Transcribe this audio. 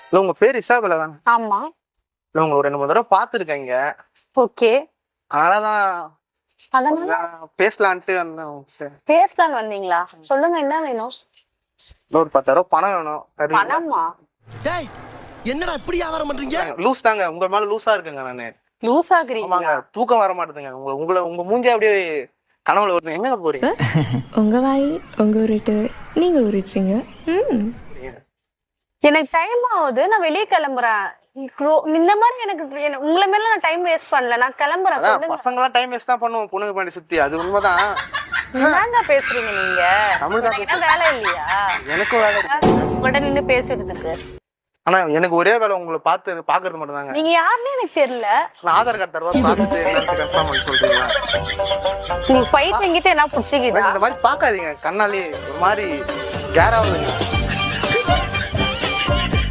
இல்ல உங்க பேர் இசாபெல்லா தானே? ஆமா. இல்ல உங்களை ஒரு 2-3 தடவை பார்த்துருக்கேங்க. ஓகே. அதனாலதான் அதனால பேசலான்ட்டு வந்தேன். பேசலான்னு வந்தீங்களா? சொல்லுங்க, என்ன வேணும்? ஒரு 10,000 பணம் வேணும். பணமா? என்னடா இப்படி வியாபாரம் பண்றீங்க? லூஸ் தாங்க, உங்க மேல லூஸா இருக்குங்க. நானு லூஸ் ஆகுறீங்களா? தூக்கம் வர மாட்டேதுங்க. உங்க மூஞ்சி அப்படியே கனவுல வருது. எங்க போறீங்க? உங்க வாய் உங்க உருட்டு, நீங்க உருட்டுறீங்க. எனக்கு டைம் ஆகுது, நான் வெளியே கிளம்புறேன். இந்த மாதிரி எனக்கு உங்களை மேல நான் டைம் வேஸ்ட் பண்ணல, நான் கிளம்புறேன். பசங்க எல்லாம் டைம் வேஸ்ட் தான் பண்ணுவோம் பொண்ணுங்க பண்ணி சுத்தி. அது உண்மைதான். என்னங்க பேசுறீங்க நீங்க? தமிழ்தான். வேலை இல்லையா? எனக்கும் வேலை இருக்கு. உங்கள்கிட்ட நின்று பேசுறதுக்கு. ஆனா எனக்கு ஒரே வேலை உங்களை பாக்குறது மட்டும் தாங்க. நீங்க யாருன்னு எனக்கு தெரியல. நான் ஆதார் கார்டு தருவா பாத்துட்டு கன்ஃபார்ம் பண்ணி சொல்றீங்களா? உங்களுக்கு பைத்தியம் என்கிட்ட என்ன பிடிச்சிக்கிது? இந்த மாதிரி பாக்காதீங்க. கண்ணாலே ஒரு மாதிரி கேராவுதுங்க.